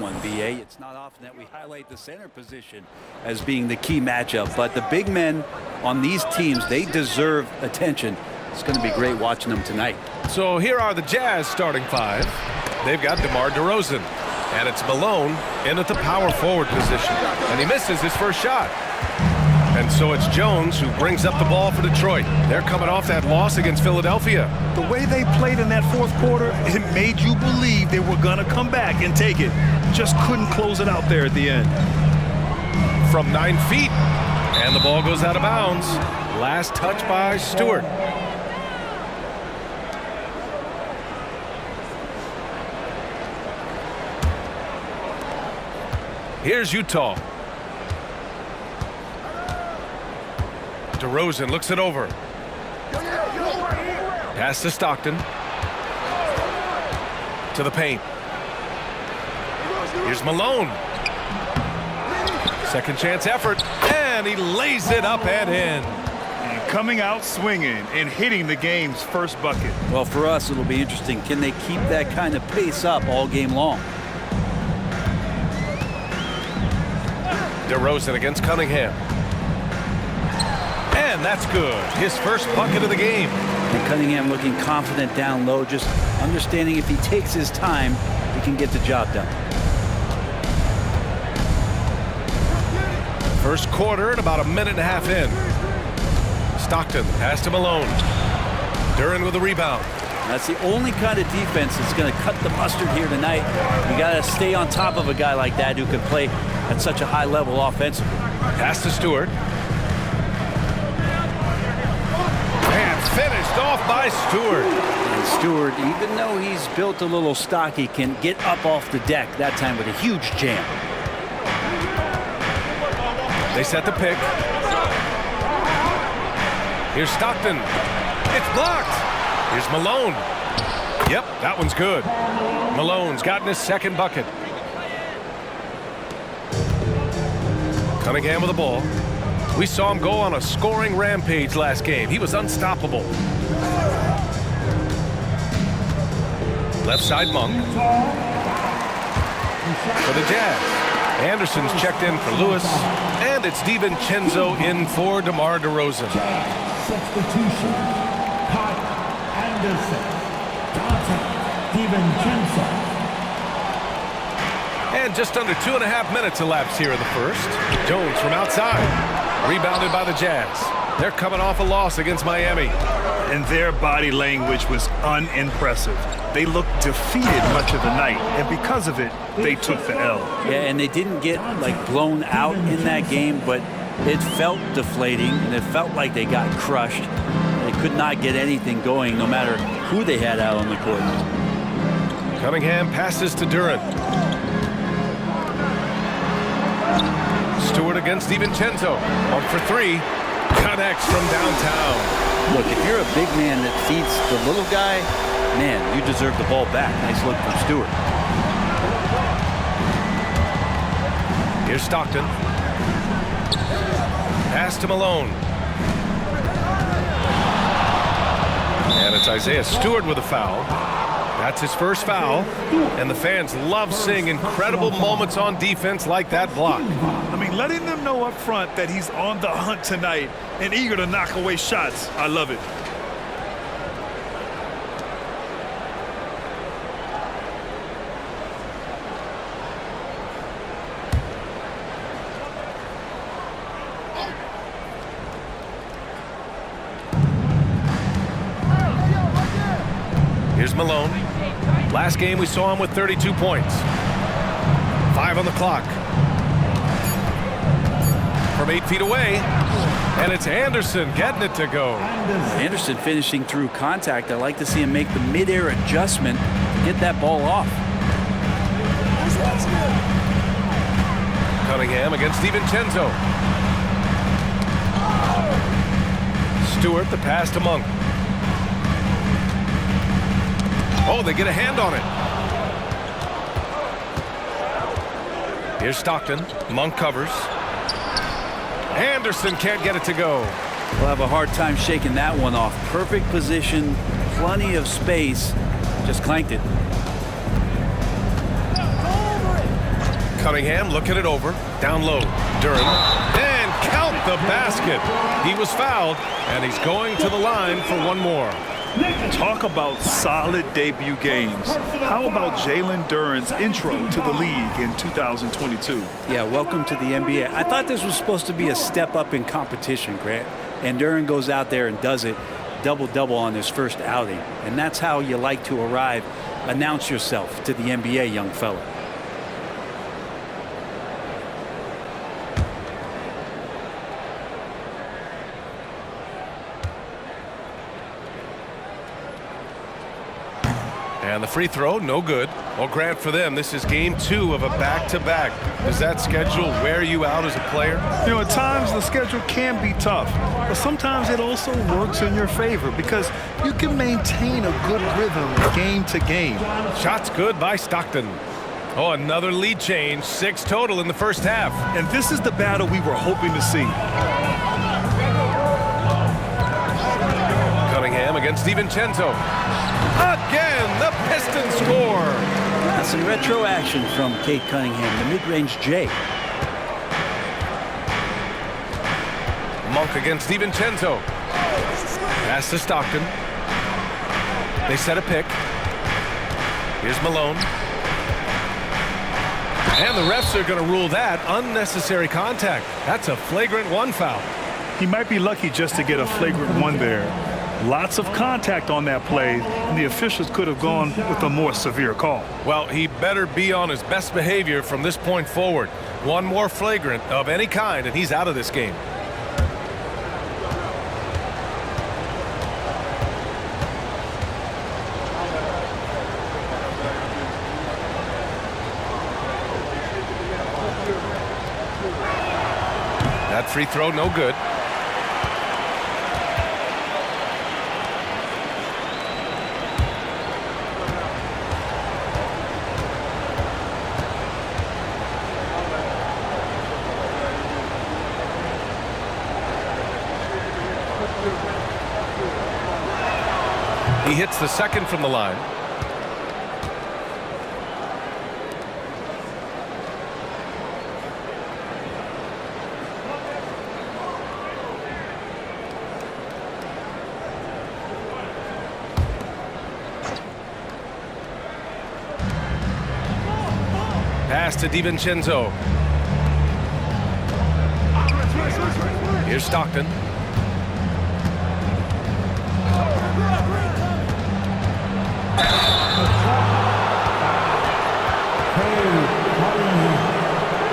one, BA. It's not often that we highlight the center position as being the key matchup, but the big men on these teams, they deserve attention. It's going to be great watching them tonight. So here are the Jazz starting five. They've got DeMar DeRozan, and it's Malone in at the power forward position, and he misses his first shot. And so it's Jones who brings up the ball for Detroit. They're coming off that loss against Philadelphia. The way they played in that fourth quarter, it made you believe they were going to come back and take it. Just couldn't close it out there at the end. From 9 feet, and the ball goes out of bounds. Last touch by Stewart. Here's Utah. DeRozan looks it over. Pass to Stockton. To the paint. Here's Malone. Second chance effort. And he lays it up and in. And coming out swinging and hitting the game's first bucket. Well, for us, it'll be interesting. Can they keep that kind of pace up all game long? DeRozan against Cunningham. And that's good. His first bucket of the game. And Cunningham looking confident down low, just understanding if he takes his time, he can get the job done. First quarter and about a minute and a half in. Stockton pass to Malone. Duren with a rebound. That's the only kind of defense that's going to cut the mustard here tonight. You got to stay on top of a guy like that who can play at such a high level offensively. Pass to Stewart. And finished off by Stewart. And Stewart, even though he's built a little stocky, can get up off the deck, that time with a huge jam. They set the pick. Here's Stockton. It's blocked. Here's Malone. Yep, that one's good. Malone's gotten his second bucket. Cunningham with the ball. We saw him go on a scoring rampage last game. He was unstoppable. Left side Monk. For the Jazz. Anderson's checked in for Lewis. And it's DiVincenzo in for DeMar DeRozan. Substitution. Anderson. DiVincenzo. And just under 2.5 minutes elapsed here in the first. Jones from outside. Rebounded by the Jazz. They're coming off a loss against Miami. And their body language was unimpressive. They looked defeated much of the night, and because of it, they took the L. Yeah, and they didn't get like blown out in that game, but it felt deflating, and it felt like they got crushed. They could not get anything going, no matter who they had out on the court. Cunningham passes to Duren. Stewart against DiVincenzo. Up for three. Connects from downtown. Look, if you're a big man that feeds the little guy, man, you deserve the ball back. Nice look from Stewart. Here's Stockton. Pass to Malone. And it's Isaiah Stewart with a foul. That's his first foul. And the fans love seeing incredible moments on defense like that block. I mean, letting them know up front that he's on the hunt tonight and eager to knock away shots. I love it. Here's Malone. Last game we saw him with 32 points. 5 on the clock. From 8 feet away. And it's Anderson getting it to go. Anderson finishing through contact. I like to see him make the mid-air adjustment to get that ball off. Cunningham against DiVincenzo. Stewart, the pass to Monk. Oh, they get a hand on it. Here's Stockton. Monk covers. Anderson can't get it to go. We'll have a hard time shaking that one off. Perfect position, plenty of space. Just clanked it. Cunningham looking it over. Down low. Durham. And count the basket. He was fouled, and he's going to the line for one more. Talk about solid debut games. How about Jalen Duren's intro to the league in 2022? Yeah, welcome to the NBA. I thought this was supposed to be a step up in competition, Grant. And Duren goes out there and does it double-double on his first outing. And that's how you like to arrive. Announce yourself to the NBA, young fella. And the free throw, no good. Well, Grant, for them, this is game 2 of a back-to-back. Does that schedule wear you out as a player? You know, at times the schedule can be tough, but sometimes it also works in your favor because you can maintain a good rhythm game to game. Shots good by Stockton. Oh, another lead change. 6 total in the first half. And this is the battle we were hoping to see. Cunningham against DiVincenzo. Again, the Pistons score. That's some retro action from Cade Cunningham, the mid-range J. Monk against DiVincenzo. Pass to Stockton. They set a pick. Here's Malone. And the refs are going to rule that unnecessary contact. That's a flagrant 1 foul. He might be lucky just to get a flagrant 1 there. Lots of contact on that play, and the officials could have gone with a more severe call. Well, he better be on his best behavior from this point forward. One more flagrant of any kind, and he's out of this game. That free throw, no good. He hits the second from the line. Pass to DiVincenzo. Here's Stockton.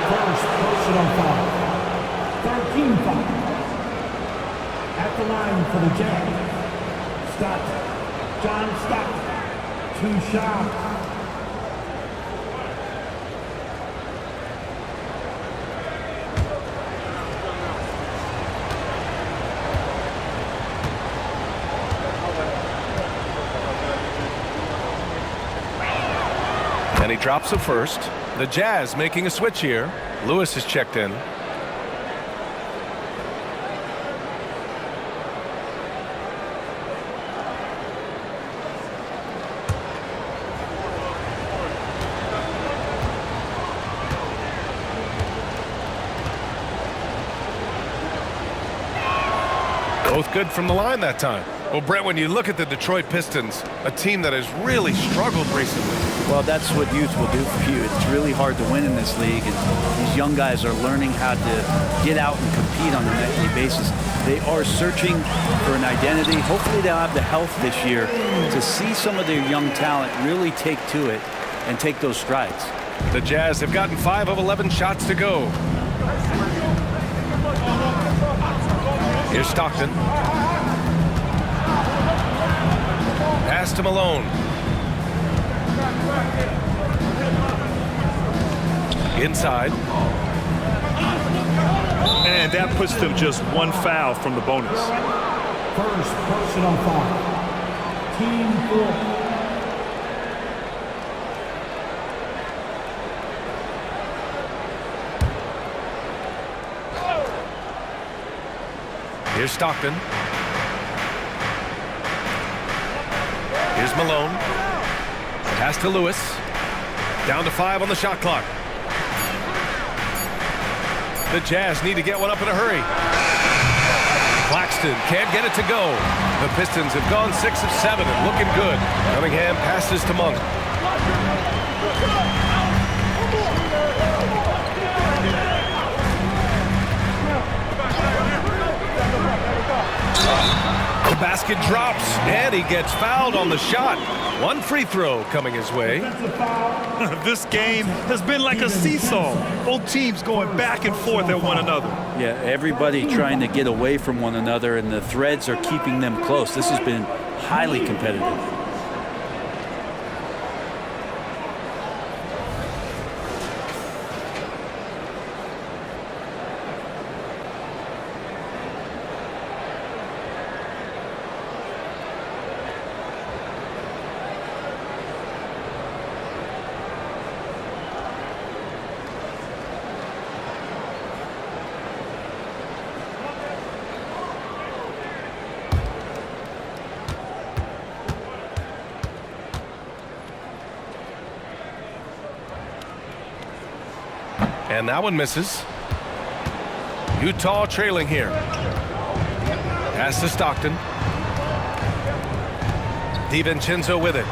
First personal foul. 13 foul. At the line for the Jazz. Stockton. John Stockton. 2 shots. And he drops a first. The Jazz making a switch here. Lewis is checked in. Both good from the line that time. Well, Brett, when you look at the Detroit Pistons, a team that has really struggled recently. Well, that's what youth will do for you. It's really hard to win in this league, and these young guys are learning how to get out and compete on a nightly basis. They are searching for an identity. Hopefully they'll have the health this year to see some of their young talent really take to it and take those strides. The Jazz have gotten 5 of 11 shots to go. Here's Stockton. Pass to Malone. Inside. And that puts them just 1 foul from the bonus. First personal foul. Team 4. Here's Stockton. Here's Malone. Pass to Lewis. Down to 5 on the shot clock. The Jazz need to get one up in a hurry. Claxton can't get it to go. The Pistons have gone 6 of 7 and looking good. Cunningham passes to Monk. The basket drops, and he gets fouled on the shot. One free throw coming his way. This game has been like a seesaw. Both teams going back and forth at one another. Yeah, everybody trying to get away from one another, and the threads are keeping them close. This has been highly competitive. And that one misses. Utah trailing here. Pass to Stockton. DiVincenzo with it.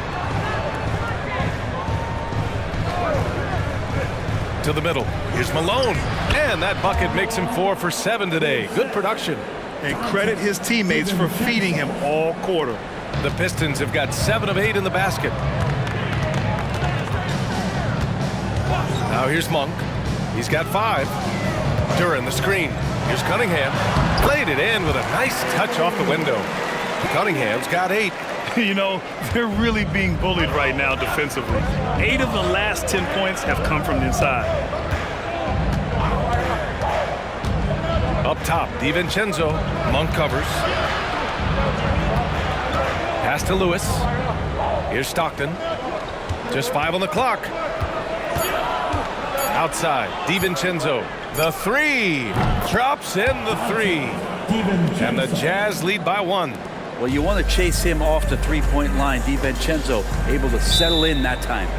To the middle. Here's Malone. And that bucket makes him 4 for 7 today. Good production. And credit his teammates for feeding him all quarter. The Pistons have got 7 of 8 in the basket. Now here's Monk. He's got 5. Duran the screen. Here's Cunningham. Played it in with a nice touch off the window. Cunningham's got 8. You know, they're really being bullied right now defensively. 8 of the last 10 points have come from the inside. Up top, DiVincenzo. Monk covers. Pass to Lewis. Here's Stockton. Just 5 on the clock. Outside, DiVincenzo. The 3. Drops in the 3. And the Jazz lead by 1. Well, you want to chase him off the three-point line. DiVincenzo able to settle in that time.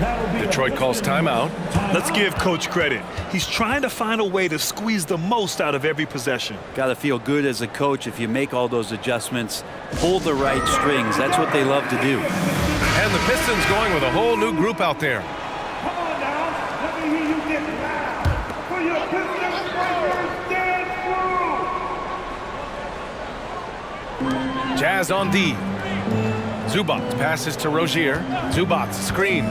Detroit calls timeout. Let's give Coach credit. He's trying to find a way to squeeze the most out of every possession. Got to feel good as a coach if you make all those adjustments. Pull the right strings. That's what they love to do. And the Pistons going with a whole new group out there. Jazz on D. Zubac passes to Rozier. Zubac screen.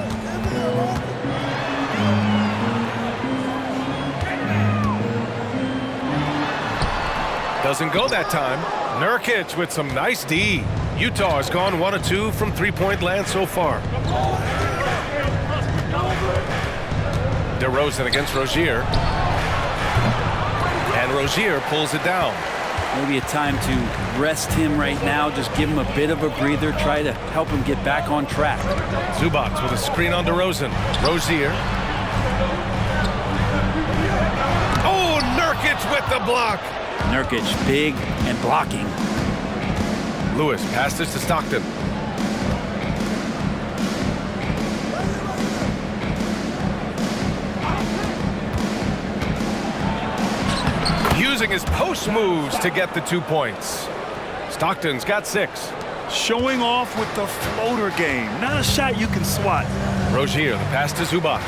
Doesn't go that time. Nurkic with some nice D. Utah has gone 1 of 2 from three-point land so far. DeRozan against Rozier. And Rozier pulls it down. Maybe a time to rest him right now. Just give him a bit of a breather. Try to help him get back on track. Zubac with a screen on DeRozan. Rozier. Oh, Nurkic with the block. Nurkic big and blocking. Lewis passes to Stockton. Using his post moves to get the 2 points. Stockton's got 6. Showing off with the floater game. Not a shot you can swat. Rozier, the pass to Zubac.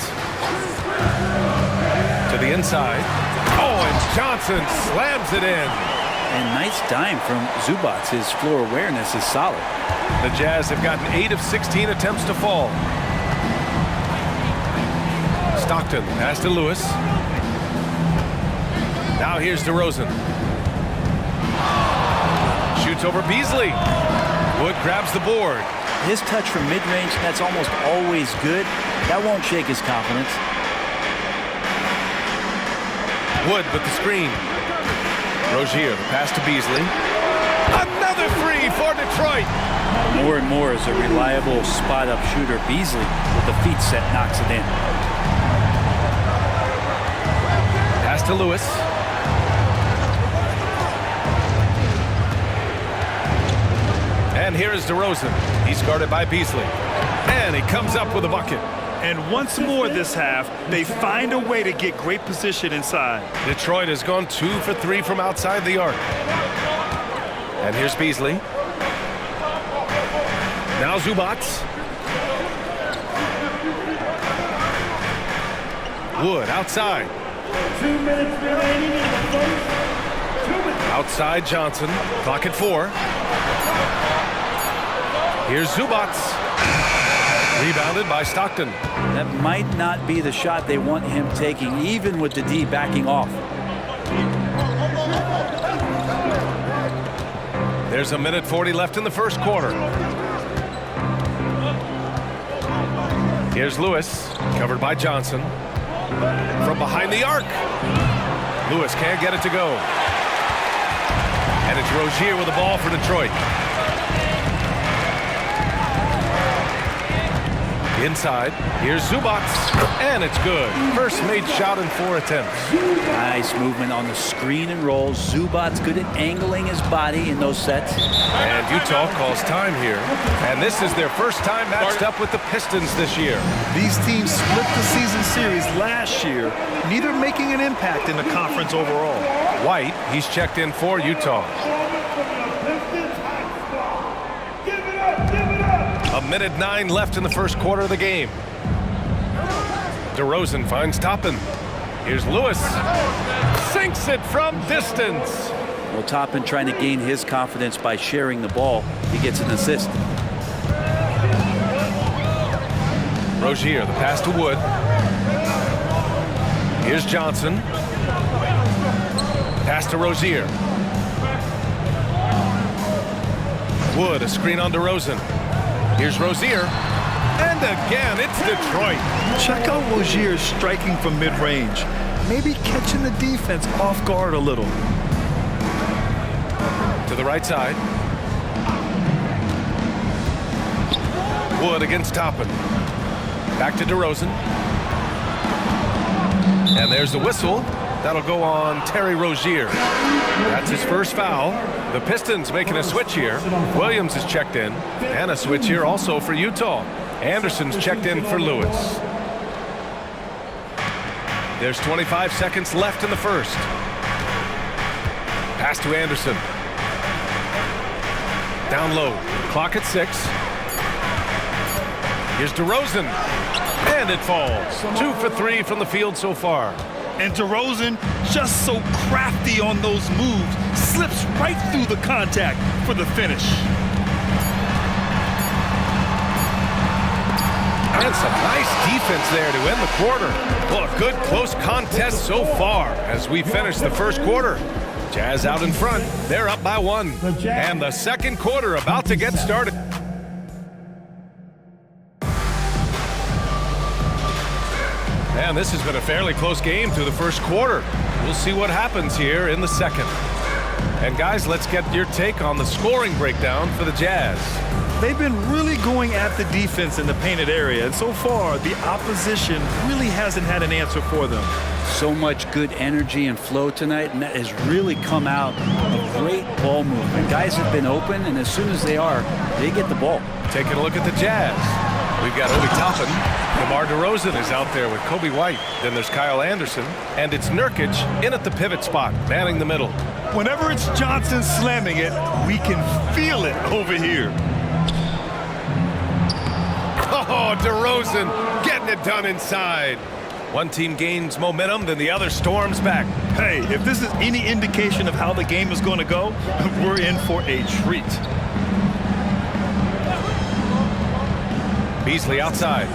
To the inside. Oh, and Johnson slams it in. And nice dime from Zubac. His floor awareness is solid. The Jazz have gotten 8 of 16 attempts to fall. Stockton, pass to Lewis. Now here's DeRozan. Shoots over Beasley. Wood grabs the board. His touch from mid-range, that's almost always good. That won't shake his confidence. Wood with the screen. Rozier, the pass to Beasley. Another 3 for Detroit. More and more as a reliable spot-up shooter. Beasley, with the feet set, knocks it in. Pass to Lewis. And here is DeRozan. He's guarded by Beasley. And he comes up with a bucket. And once more this half, they find a way to get great position inside. Detroit has gone 2 for 3 from outside the arc. And here's Beasley. Now Zubac. Wood outside. 2 minutes remaining in the first. 2 minutes. Outside Johnson. Clock at 4. Here's Zubac. Rebounded by Stockton. That might not be the shot they want him taking, even with the D backing off. There's a minute 40 left in the first quarter. Here's Lewis, covered by Johnson. From behind the arc. Lewis can't get it to go. And it's Rozier with the ball for Detroit. Inside, here's Zubac, and it's good. First made shot in 4 attempts. Nice movement on the screen and roll. Zubac's good at angling his body in those sets. And Utah calls time here. And this is their first time matched up with the Pistons this year. These teams split the season series last year, neither making an impact in the conference overall. White, he's checked in for Utah. A minute 9 left in the first quarter of the game. DeRozan finds Toppin. Here's Lewis. Sinks it from distance. Well, Toppin trying to gain his confidence by sharing the ball. He gets an assist. Rozier, the pass to Wood. Here's Johnson. Pass to Rozier. Wood, a screen on DeRozan. Here's Rozier. And again, it's Detroit. Check out Rozier striking from mid-range. Maybe catching the defense off guard a little. To the right side. Wood against Toppin. Back to DeRozan. And there's the whistle. That'll go on Terry Rozier. That's his first foul. The Pistons making a switch here. Williams is checked in. And a switch here also for Utah. Anderson's checked in for Lewis. There's 25 seconds left in the first. Pass to Anderson. Down low. Clock at 6. Here's DeRozan. And it falls. 2 for 3 from the field so far. And DeRozan, just so crafty on those moves, slips right through the contact for the finish. And some nice defense there to end the quarter. Well, a good close contest so far as we finish the first quarter. Jazz out in front. They're up by 1. And the second quarter about to get started. And this has been a fairly close game through the first quarter. We'll see what happens here in the second. And guys, let's get your take on the scoring breakdown for the Jazz. They've been really going at the defense in the painted area, and so far, the opposition really hasn't had an answer for them. So much good energy and flow tonight, and that has really come out of great ball movement. Guys have been open, and as soon as they are, they get the ball. Taking a look at the Jazz. We've got Obi Toppin. DeMar DeRozan is out there with Kobe White. Then there's Kyle Anderson. And it's Nurkic in at the pivot spot, manning the middle. Whenever it's Johnson slamming it, we can feel it over here. Oh, DeRozan getting it done inside. One team gains momentum, then the other storms back. Hey, if this is any indication of how the game is going to go, we're in for a treat. Beasley outside.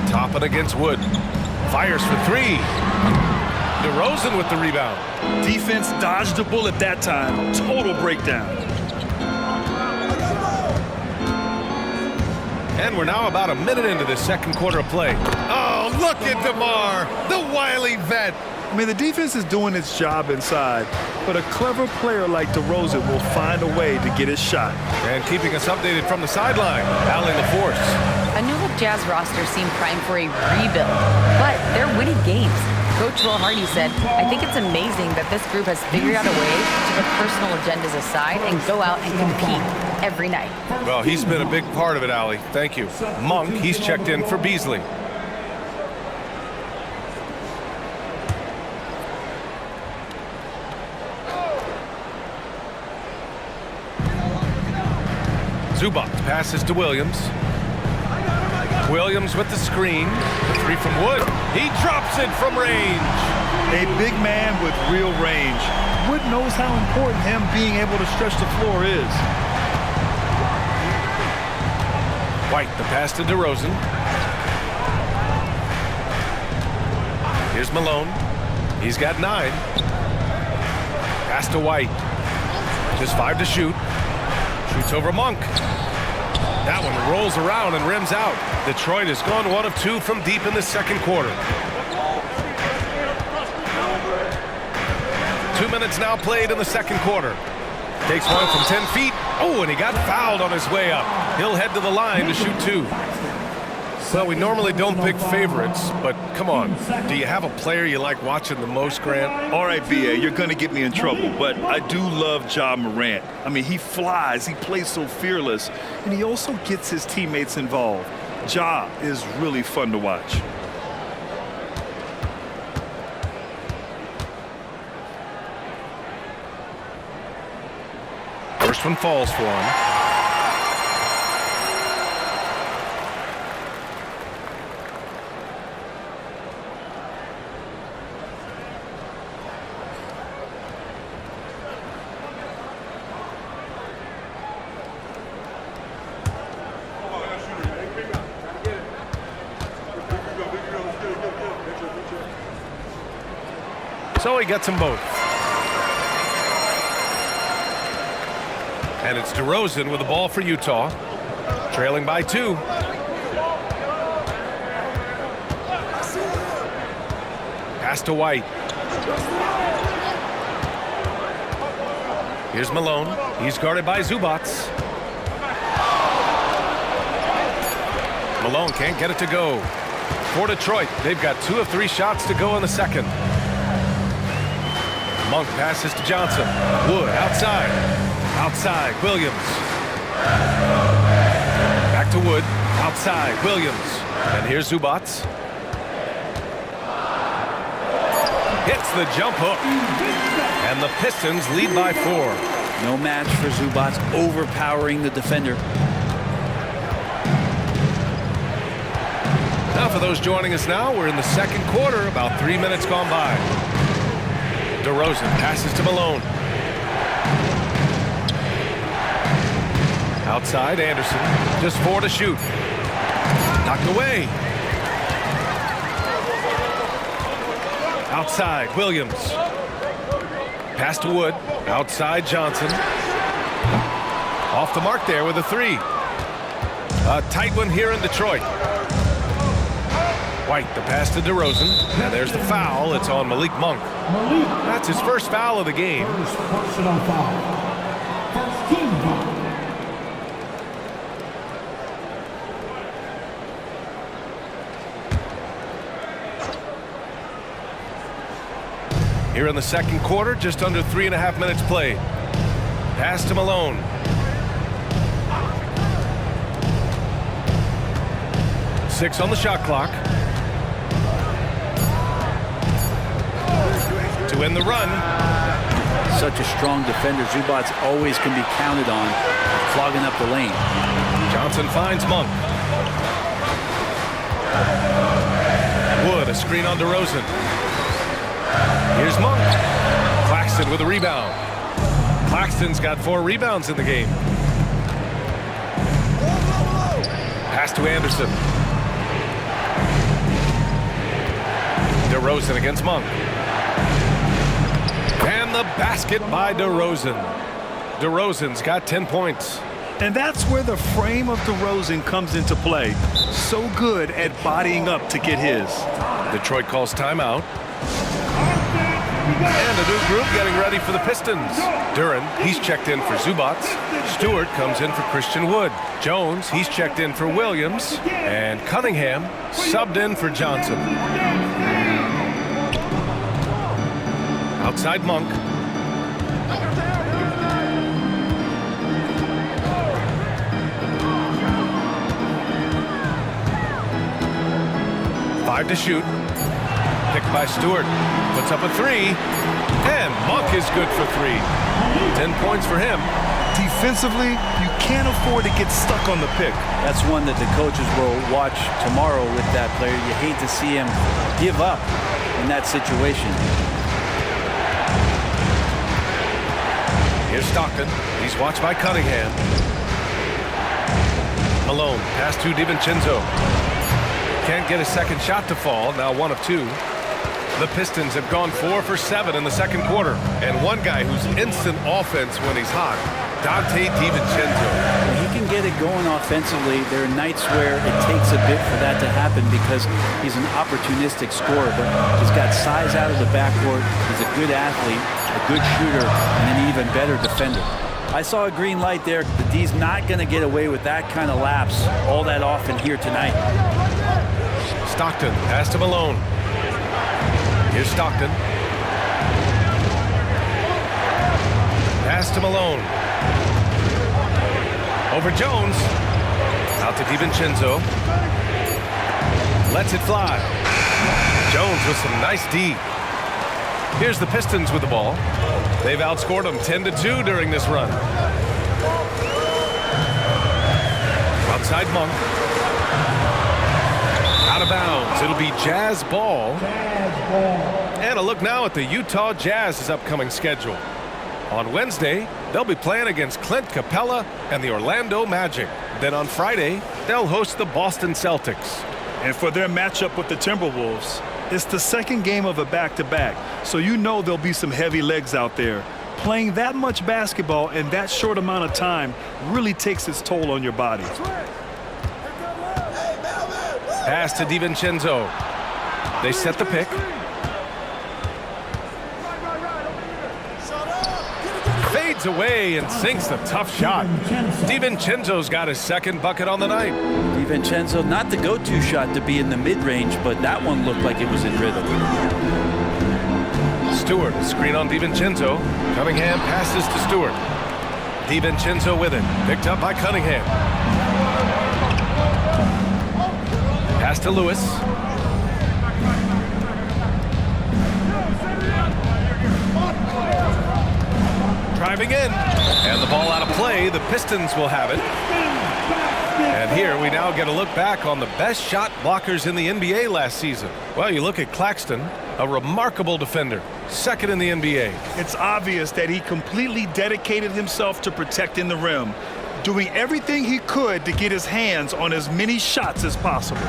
Toppin against Wood. Fires for 3. DeRozan with the rebound. Defense dodged a bullet that time. Total breakdown. And we're now about a minute into the second quarter of play. Oh, look at DeMar, the wily vet. I mean, the defense is doing its job inside, but a clever player like DeRozan will find a way to get his shot. And keeping us updated from the sideline, Allen the force. A new look Jazz roster seemed primed for a rebuild, but they're winning games. Coach Will Hardy said, "I think it's amazing that this group has figured out a way to put personal agendas aside and go out and compete every night." Well, he's been a big part of it, Allie. Thank you. Monk, he's checked in for Beasley. Zubac passes to Williams. Williams with the screen. The three from Wood. He drops it from range. A big man with real range. Wood knows how important him being able to stretch the floor is. White, the pass to DeRozan. Here's Malone. He's got 9. Pass to White. Just 5 to shoot. Shoots over Monk. That one rolls around and rims out. Detroit has gone 1 of 2 from deep in the second quarter. 2 minutes now played in the second quarter. Takes one from 10 feet. Oh, and he got fouled on his way up. He'll head to the line to shoot 2. Well, we normally don't pick favorites, but come on. Do you have a player you like watching the most, Grant? All right, B.A., you're going to get me in trouble, but I do love Ja Morant. I mean, he flies, he plays so fearless, and he also gets his teammates involved. Ja is really fun to watch. First one falls for him. So he gets them both. And it's DeRozan with the ball for Utah. Trailing by 2. Pass to White. Here's Malone. He's guarded by Zubac. Malone can't get it to go. For Detroit, they've got 2 of 3 shots to go in the second. Monk passes to Johnson. Wood outside. Outside, Williams. Back to Wood. Outside, Williams. And here's Zubac. Hits the jump hook. And the Pistons lead by 4. No match for Zubac, overpowering the defender. Now for those joining us now, we're in the second quarter, about 3 minutes gone by. DeRozan passes to Malone. Outside, Anderson. Just 4 to shoot. Knocked away. Outside, Williams. Pass to Wood. Outside, Johnson. Off the mark there with a 3. A tight one here in Detroit. White, the pass to DeRozan. And there's the foul. It's on Malik Monk. That's his first foul of the game. First personal foul. First team foul. Here in the second quarter, just under 3.5 minutes played. Pass to Malone. Six on the shot clock. To win the run. Such a strong defender. Zubac always can be counted on, clogging up the lane. Johnson finds Monk. Wood, a screen on DeRozan. Here's Monk. Claxton with a rebound. Claxton's got 4 rebounds in the game. Pass to Anderson. DeRozan against Monk. And the basket by DeRozan. DeRozan's got 10 points. And that's where the frame of DeRozan comes into play. So good at bodying up to get his. Detroit calls timeout. And a new group getting ready for the Pistons. Duran, he's checked in for Zubac. Stewart comes in for Christian Wood. Jones, he's checked in for Williams. And Cunningham subbed in for Johnson. Outside Monk. Five to shoot. Picked by Stewart. Puts up a three. And Monk is good for three. 10 points for him. Defensively, you can't afford to get stuck on the pick. That's one that the coaches will watch tomorrow with that player. You hate to see him give up in that situation. Here's Stockton. He's watched by Cunningham. Malone. Pass to DiVincenzo. Can't get a second shot to fall. Now 1 of 2. The Pistons have gone 4 for 7 in the second quarter. And one guy who's instant offense when he's hot, Dante DiVincenzo. He can get it going offensively. There are nights where it takes a bit for that to happen because he's an opportunistic scorer, but he's got size out of the backcourt. He's a good athlete, a good shooter, and an even better defender. I saw a green light there. The D's not going to get away with that kind of lapse all that often here tonight. Stockton, pass to Malone. Here's Stockton. Pass to Malone. Over Jones. Out to DiVincenzo. Lets it fly. Jones with some nice D. Here's the Pistons with the ball. They've outscored them 10-2 during this run. Outside Monk. Out of bounds. It'll be Jazz ball. And a look now at the Utah Jazz's upcoming schedule. On Wednesday, they'll be playing against Clint Capella and the Orlando Magic. Then on Friday, they'll host the Boston Celtics. And for their matchup with the Timberwolves, it's the second game of a back-to-back, so you know there'll be some heavy legs out there. Playing that much basketball in that short amount of time really takes its toll on your body. Pass to DiVincenzo. They set the pick. Fades away and sinks the tough shot. DiVincenzo's got his second bucket on the night. DiVincenzo, not the go-to shot to be in the mid-range, but that one looked like it was in rhythm. Stewart, screen on DiVincenzo. Cunningham passes to Stewart. DiVincenzo with it. Picked up by Cunningham. Pass to Lewis. Driving in. And the ball out of play. The Pistons will have it. And here we now get a look back on the best shot blockers in the NBA last season. Well, you look at Claxton, a remarkable defender, second in the NBA. It's obvious that he completely dedicated himself to protecting the rim, doing everything he could to get his hands on as many shots as possible.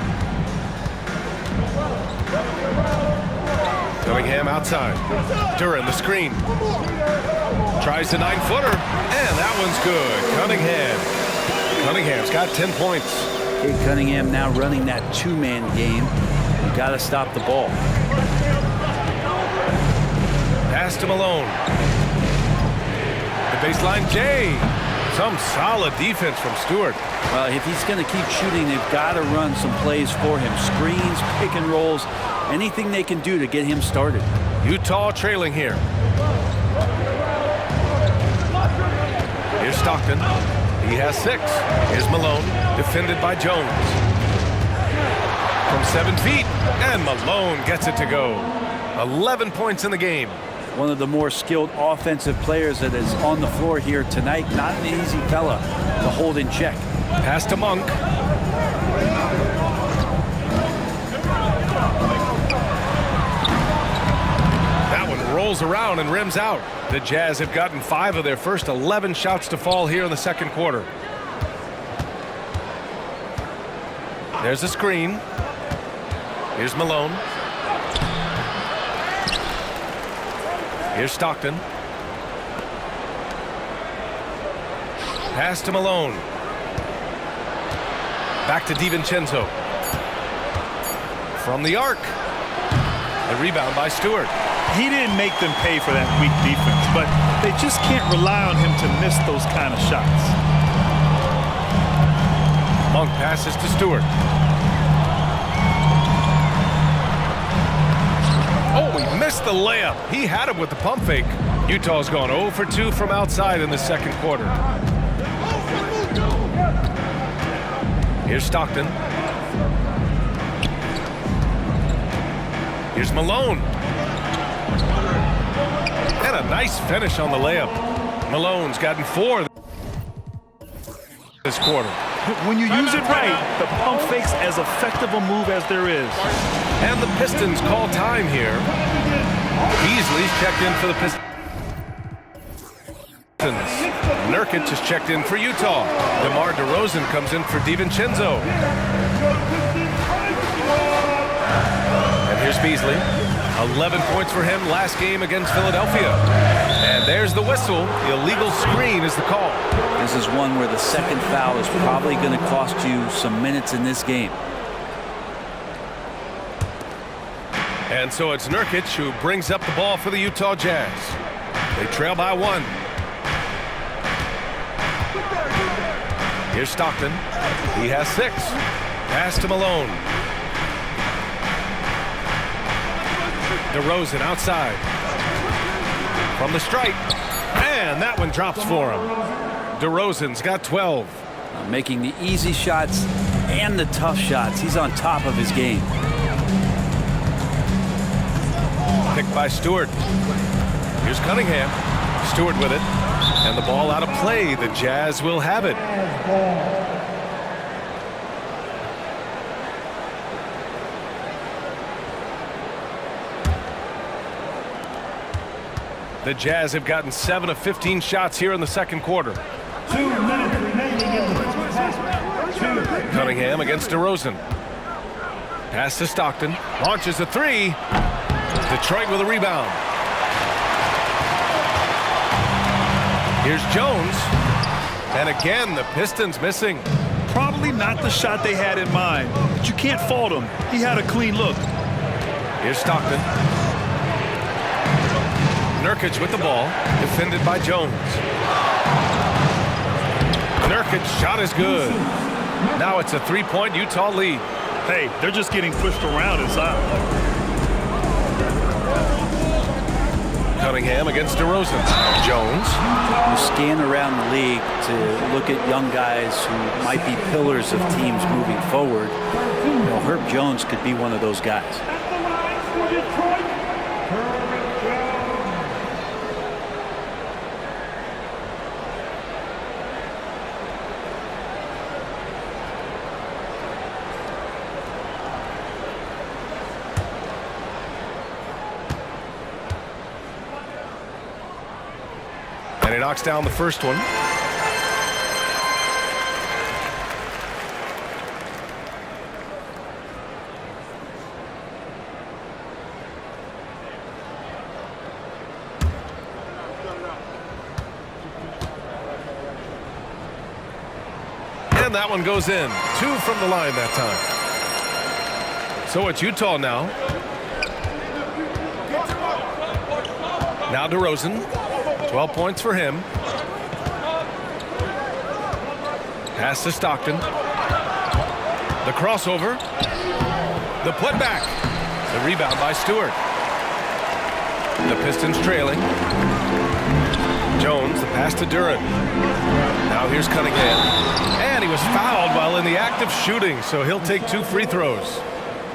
Cunningham outside. Duran the screen. Tries the 9-footer, and that one's good. Cunningham's got 10 points. Cade Cunningham now running that two-man game. You got to stop the ball. Pass to Malone. The baseline Jay. Some solid defense from Stewart. Well, if he's going to keep shooting, they've got to run some plays for him. Screens, pick and rolls, anything they can do to get him started. Utah trailing here. Here's Stockton. He has 6. Here's Malone, defended by Jones. From 7 feet, and Malone gets it to go. 11 points in the game. One of the more skilled offensive players that is on the floor here tonight. Not an easy fella to hold in check. Pass to Monk. That one rolls around and rims out. The Jazz have gotten 5 of their first 11 shots to fall here in the second quarter. There's a screen. Here's Malone. Here's Stockton. Pass to Malone. Back to DiVincenzo. From the arc. A rebound by Stewart. He didn't make them pay for that weak defense, but they just can't rely on him to miss those kind of shots. Monk passes to Stewart. Oh, he missed the the layup. He had him with the pump fake. Utah's gone 0 for 2 from outside in the second quarter. Here's Stockton. Here's Malone. And a nice finish on the layup. Malone's gotten 4 this quarter. When you use it right, the pump fake's as effective a move as there is. And the Pistons call time here. Beasley's checked in for the Pistons. Nurkic is checked in for Utah. DeMar DeRozan comes in for DiVincenzo. And here's Beasley. 11 points for him last game against Philadelphia. And there's the whistle. The illegal screen is the call. This is one where the second foul is probably going to cost you some minutes in this game. And so it's Nurkic who brings up the ball for the Utah Jazz. They trail by 1. Here's Stockton. He has 6. Pass to Malone. DeRozan outside. From the stripe. And that one drops for him. DeRozan's got 12. Making the easy shots and the tough shots. He's on top of his game. Picked by Stewart. Here's Cunningham. Stewart with it. And the ball out of play. The Jazz will have it. The Jazz have gotten 7 of 15 shots here in the second quarter. 2 minutes remaining in the first half. Cunningham against DeRozan. Pass to Stockton. Launches a 3. Detroit with a rebound. Here's Jones. And again, the Pistons missing. Probably not the shot they had in mind, but you can't fault him. He had a clean look. Here's Stockton. Nurkic with the ball, defended by Jones. Nurkic's shot is good. Now it's a 3-point Utah lead. Hey, they're just getting pushed around inside. Cunningham against DeRozan. Jones. You scan around the league to look at young guys who might be pillars of teams moving forward. You know, Herb Jones could be one of those guys. And he knocks down the first one. And that one goes in. 2 from the line that time. So it's Utah now. Now DeRozan. 12 points for him. Pass to Stockton. The crossover. The putback. The rebound by Stewart. The Pistons trailing. Jones, the pass to Duran. Now here's Cunningham. And he was fouled while in the act of shooting, so he'll take 2 free throws.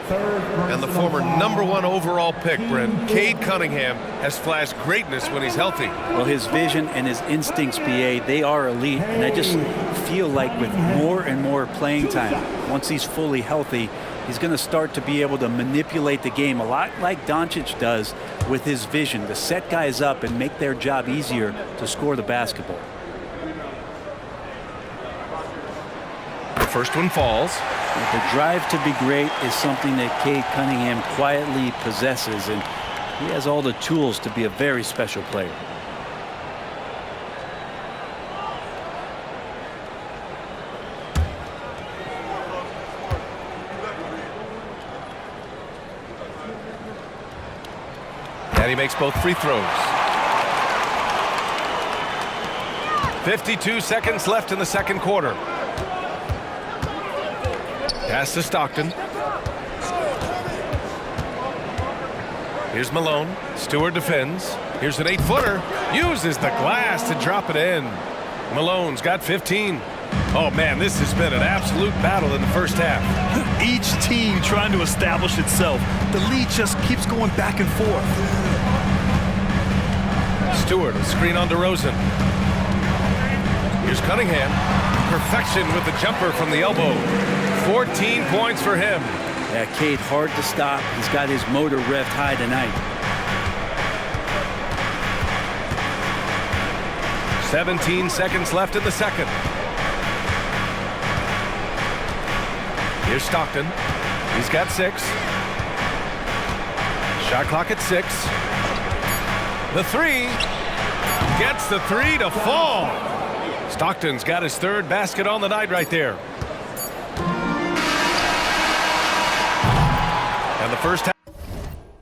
And the former #1 overall pick, Brent, Cade Cunningham, has flashed greatness when he's healthy. Well, his vision and his instincts, BA, they are elite. And I just feel like with more and more playing time, once he's fully healthy, he's going to start to be able to manipulate the game a lot like Doncic does with his vision, to set guys up and make their job easier to score the basketball. The first one falls. The drive to be great is something that Cade Cunningham quietly possesses, and he has all the tools to be a very special player. And he makes both free throws. 52 seconds left in the second quarter. Pass to Stockton. Here's Malone. Stewart defends. Here's an 8-footer. Uses the glass to drop it in. Malone's got 15. Oh, man, this has been an absolute battle in the first half. Each team trying to establish itself. The lead just keeps going back and forth. Stewart, a screen on DeRozan. Here's Cunningham. Perfection with the jumper from the elbow. 14 points for him. Yeah, Cade, hard to stop. He's got his motor revved high tonight. 17 seconds left in the second. Here's Stockton. He's got 6. Shot clock at 6. The 3. Gets the 3 to fall. Stockton's got his 3rd basket on the night right there. And the first half.